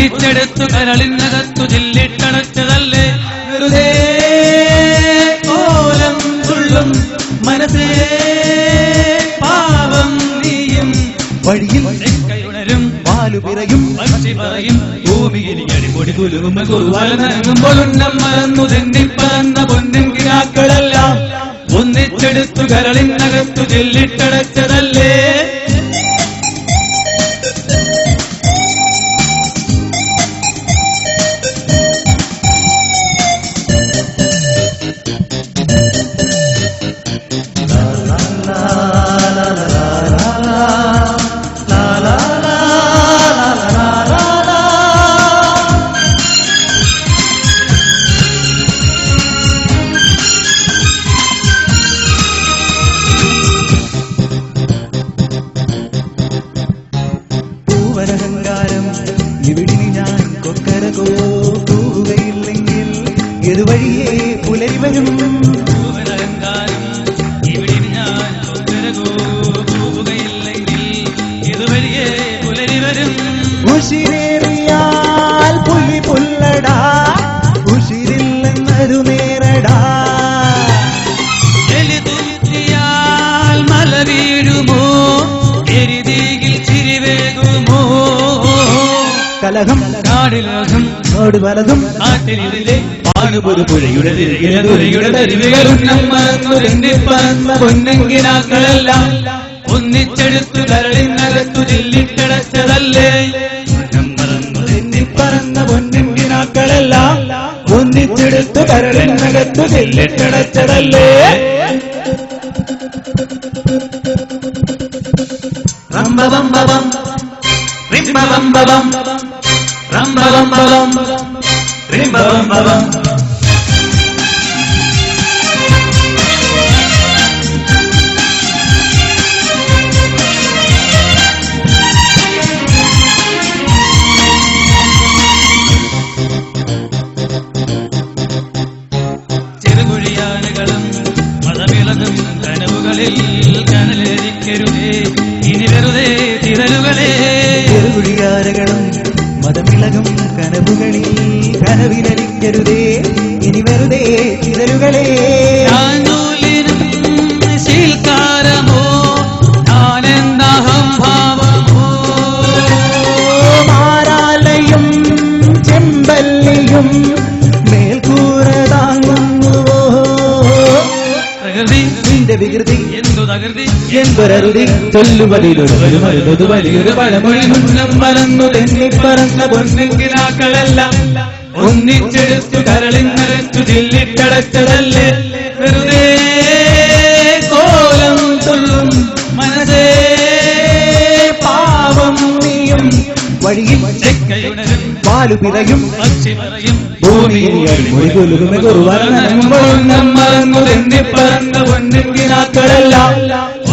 ഒന്നിച്ചെടുത്തു കരളിനകത്തു ചില്ലിട്ടടച്ചതല്ലേ വെറുതെ കോലം തുള്ളും മനസ്സേ പാവം നീയും വഴിയിൽ കൈയുണരും പാലു പിറയും പക്ഷി പറയും ഭൂമിയിൽ അടിപൊടി കുലുകുമ്പ കുറുവാല നനങ്ങുമ്പോൾ ഉന്നം മറന്നു തെന്നിപ്പറന്ന പൊന്നിൻ കിനാക്കളെല്ലാം ഒന്നിച്ചെടുത്തു കരളിനകത്തു ചില്ലിട്ടടച്ചതല്ലേ പൂവനഹങ്കാരം ഇവിടിനി ഞാൻ കൊക്കരകോ പോവുകയില്ലെങ്കിൽ ഇതുവഴിയേ പുലരി വരും പൂവനഹങ്കാരം ഇവിടിനി ഞാൻ കൊക്കരകോ പോവുകയില്ലെങ്കിൽ ഇതുവഴിയേ പുലരി വരും ഉശിരേറിയാൽ പുലി പുല്ലടാ ഉശിരില്ലെന്നതു നേരടാ എലിതുറ്റിയാൽ മല വീഴുമോ എരിതീകിൽ ചിരിവേകുമോ കലഹം നാടിലകം നോട് വലതും നാട്ടിലിതിലെ പാടുപൊരു പുഴയുടെ തിരയുടെ തരിവുകളുന്നം മറന്നു തെന്നിപ്പറന്ന പൊന്നെങ്കിനാക്കളെല്ലാം ഒന്നിച്ചെടുത്തു കരളിനകത്തു ചില്ലിട്ടടച്ചതല്ലേ ഉന്നം മറന്നു തെന്നിപ്പറന്ന പൊന്നെങ്കിനാക്കളെല്ലാം ഒന്നിച്ചെടുത്തു കരളിനകത്തു ചില്ലിട്ടടച്ചതല്ലേ റംബബംബബം റിംബബംബബം റംബബംബബം റിംബബംബബം ചെറുകുഴിയാനുകളും മതവിളകും കനവുകളിൽ കനലേരിക്കരുതേ ഇനി വെറുതെ തിരലുകളെ ചെറുകുഴിയാരകളും മതമിളകും കനവുകളിൽ കനവിലരിക്കരുതേ ഇനി വെറുതെ ചിതരുകളെ ഞാനൂലിനും ശീൽക്കാരമോ ഞാനെന്തഹം ഭാവമോ മാരാലയും ചെമ്പല്ലിയും മേൽക്കൂര താങ്ങുന്നുവോ പ്രകൃതി നിന്റെ വികൃതി എന്തു തകൃതി എന്തൊരരുതി ചൊല്ലുപതിലൊരു വലിയൊരു പഴമൊഴി മുന്നം മറന്നു തെന്നിപ്പറന്ന പൊന്നെങ്കിനാക്കളെല്ലാം ഒന്നിച്ചെടുത്തു കരളിനകത്തു ചില്ലിട്ടടച്ചതല്ലേ വെറുതെ കോലം തുള്ളും മനസ്സേ പാവം നീയും വഴിയിൽ ചെക്കയുണരും പാലു പിറയും പക്ഷി പറയും ഭൂമിയിൽ അടിമൊഴുകുമെ കുറുവാല നനങ്ങുമ്പോൾ ഉന്നം മറന്നു തെന്നിപ്പറന്ന പൊന്നെങ്കിനാക്കളെല്ലാം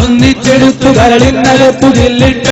ഒന്നിച്ചെടുത്തു കരളിനകത്തു ചില്ലിട്ട